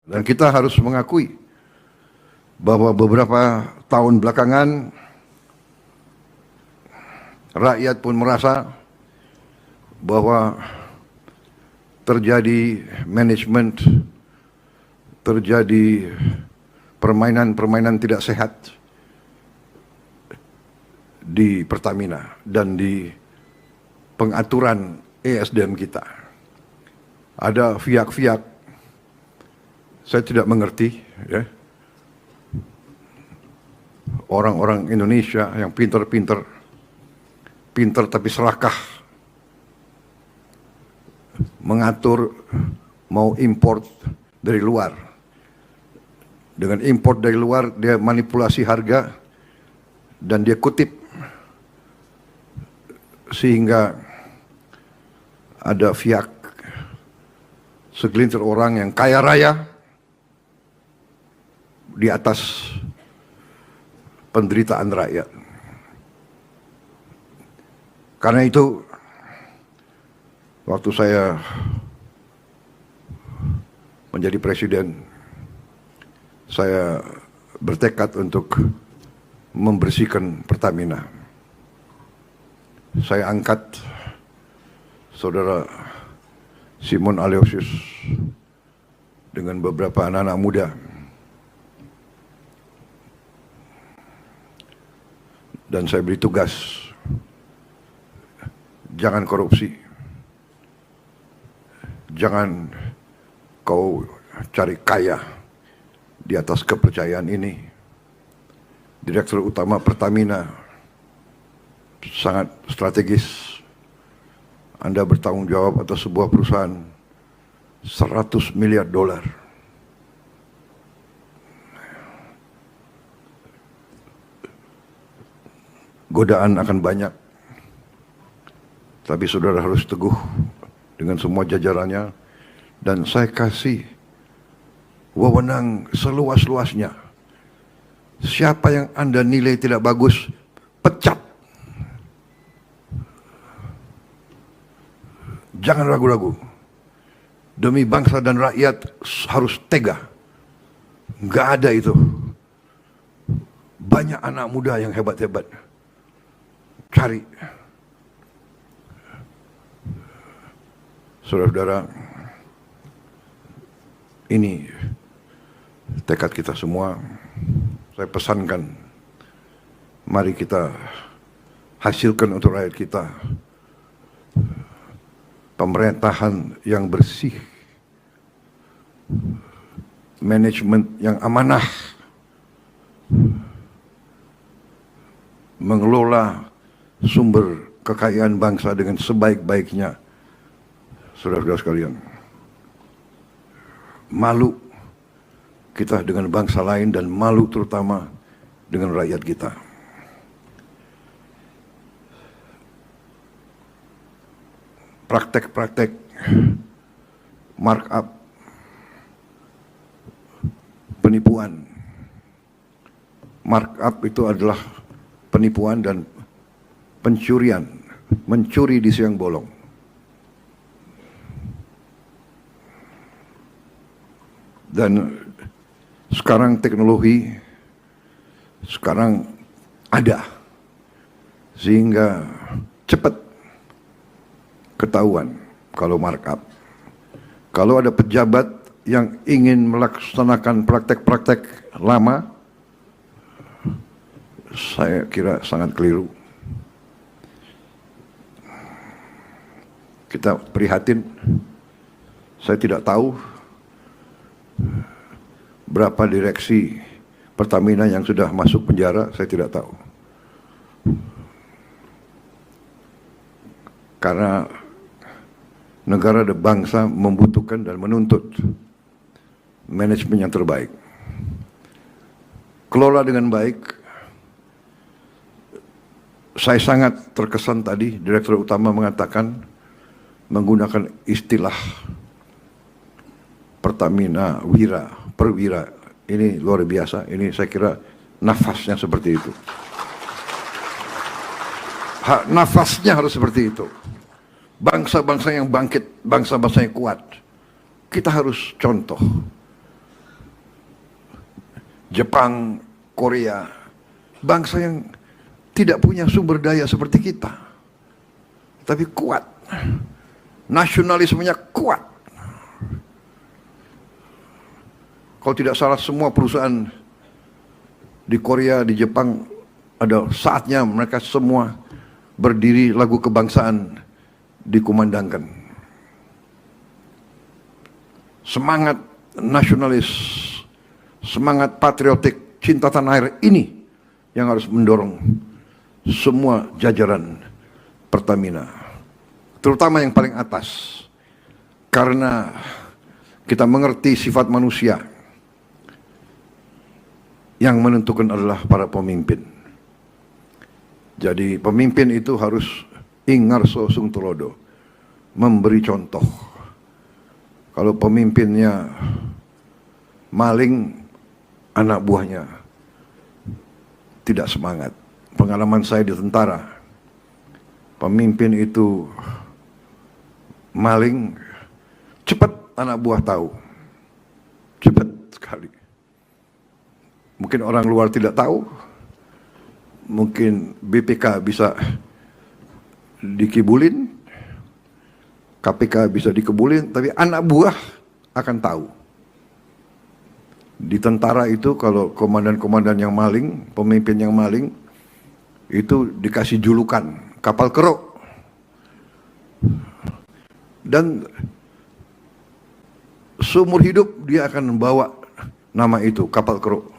Dan kita harus mengakui bahwa beberapa tahun belakangan rakyat pun merasa bahwa terjadi manajemen, terjadi permainan-permainan tidak sehat di Pertamina dan di pengaturan ESDM kita. Ada pihak-pihak, saya tidak mengerti, ya, orang-orang Indonesia yang pintar tapi serakah mengatur mau import dari luar. Dengan import dari luar dia manipulasi harga dan dia kutip sehingga ada pihak segelintir orang yang kaya raya di atas penderitaan rakyat. Karena itu waktu saya menjadi presiden, saya bertekad untuk membersihkan Pertamina. Saya angkat saudara Simon Aleosius dengan beberapa anak-anak muda dan saya beri tugas, jangan korupsi, jangan kau cari kaya di atas kepercayaan ini. Direktur utama Pertamina sangat strategis. Anda bertanggung jawab atas sebuah perusahaan 100 miliar dolar. Godaan akan banyak, tapi saudara harus teguh dengan semua jajarannya, dan saya kasih wewenang seluas-luasnya. Siapa yang Anda nilai tidak bagus, pecat. Jangan ragu-ragu. Demi bangsa dan rakyat harus tega. Nggak ada itu. Banyak anak muda yang hebat-hebat. Cari. Saudara-saudara, ini tekad kita semua. Saya pesankan, mari kita hasilkan untuk rakyat kita pemerintahan yang bersih, manajemen yang amanah, mengelola sumber kekayaan bangsa dengan sebaik-baiknya. Saudara-saudara sekalian, malu kita dengan bangsa lain dan malu terutama dengan rakyat kita. Praktek-praktek markup, penipuan. Markup itu adalah penipuan dan pencurian, mencuri di siang bolong. Dan sekarang teknologi sekarang ada sehingga cepat ketahuan kalau markup. Kalau ada pejabat yang ingin melaksanakan praktek-praktek lama, saya kira sangat keliru. Kita prihatin. Saya tidak tahu berapa direksi Pertamina yang sudah masuk penjara, saya tidak tahu. Karena negara dan bangsa membutuhkan dan menuntut manajemen yang terbaik. Kelola dengan baik. Saya sangat terkesan tadi Direktur Utama mengatakan, menggunakan istilah Pertamina Perwira. Ini luar biasa. Ini saya kira nafasnya seperti itu. Nafasnya harus seperti itu. Bangsa-bangsa yang bangkit, bangsa-bangsa yang kuat. Kita harus contoh. Jepang, Korea, bangsa yang tidak punya sumber daya seperti kita, tapi kuat, nasionalismenya kuat. Kalau tidak salah semua perusahaan di Korea, di Jepang, ada saatnya mereka semua berdiri lagu kebangsaan dikumandangkan. Semangat nasionalis, semangat patriotik, cinta tanah air ini yang harus mendorong semua jajaran Pertamina, terutama yang paling atas, karena kita mengerti sifat manusia. Yang menentukan adalah para pemimpin. Jadi pemimpin itu harus ingarso sung tulodo, memberi contoh. Kalau pemimpinnya maling, anak buahnya tidak semangat. Pengalaman saya di tentara, pemimpin itu maling, cepat anak buah tahu, cepat sekali. Mungkin orang luar tidak tahu, mungkin BPK bisa dikibulin, KPK bisa dikibulin, tapi anak buah akan tahu. Di tentara itu kalau komandan-komandan yang maling, pemimpin yang maling, itu dikasih julukan kapal keruk. Dan seumur hidup dia akan membawa nama itu, kapal keruk.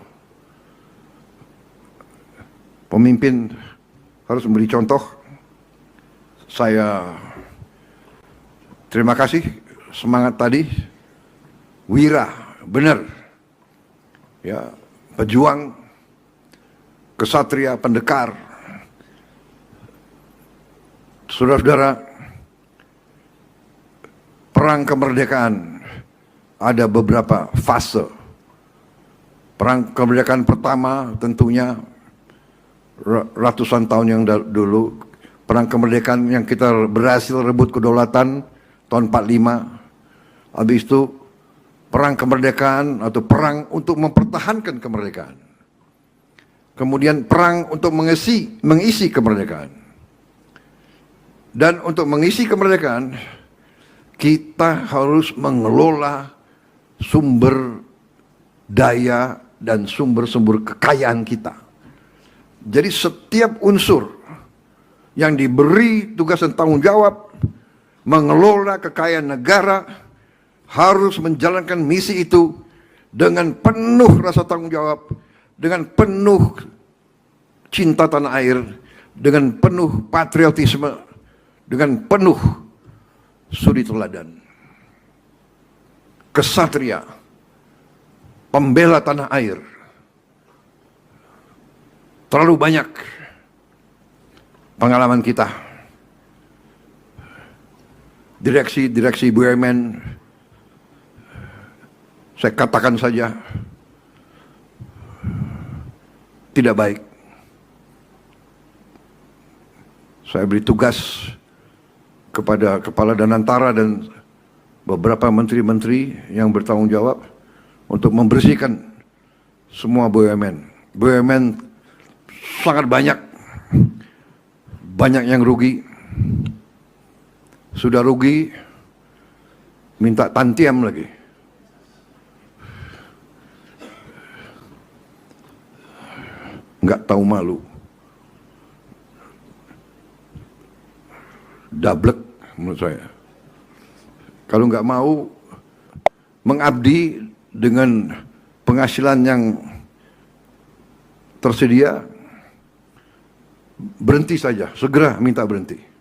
Pemimpin harus memberi contoh. Saya terima kasih semangat tadi. Wira, benar. Ya, pejuang, kesatria, pendekar. Saudara-saudara, perang kemerdekaan ada beberapa fase. Perang kemerdekaan pertama tentunya ratusan tahun yang dulu, perang kemerdekaan yang kita berhasil rebut kedaulatan tahun 45. Habis itu perang kemerdekaan atau perang untuk mempertahankan kemerdekaan. Kemudian perang untuk mengisi kemerdekaan. Dan untuk mengisi kemerdekaan, kita harus mengelola sumber daya dan sumber-sumber kekayaan kita. Jadi setiap unsur yang diberi tugas dan tanggung jawab mengelola kekayaan negara harus menjalankan misi itu dengan penuh rasa tanggung jawab, dengan penuh cinta tanah air, dengan penuh patriotisme, dengan penuh suri teladan. Kesatria, pembela tanah air. Terlalu banyak pengalaman kita. Direksi BUMN, saya katakan saja, tidak baik. Saya beri tugas kepada Kepala Danantara dan beberapa menteri-menteri yang bertanggung jawab untuk membersihkan semua BUMN. BUMN sangat banyak yang rugi. Sudah rugi, minta tantiam lagi. Nggak tahu malu. Dablek menurut saya. Kalau nggak mau mengabdi dengan penghasilan yang tersedia, berhenti saja, segera minta berhenti.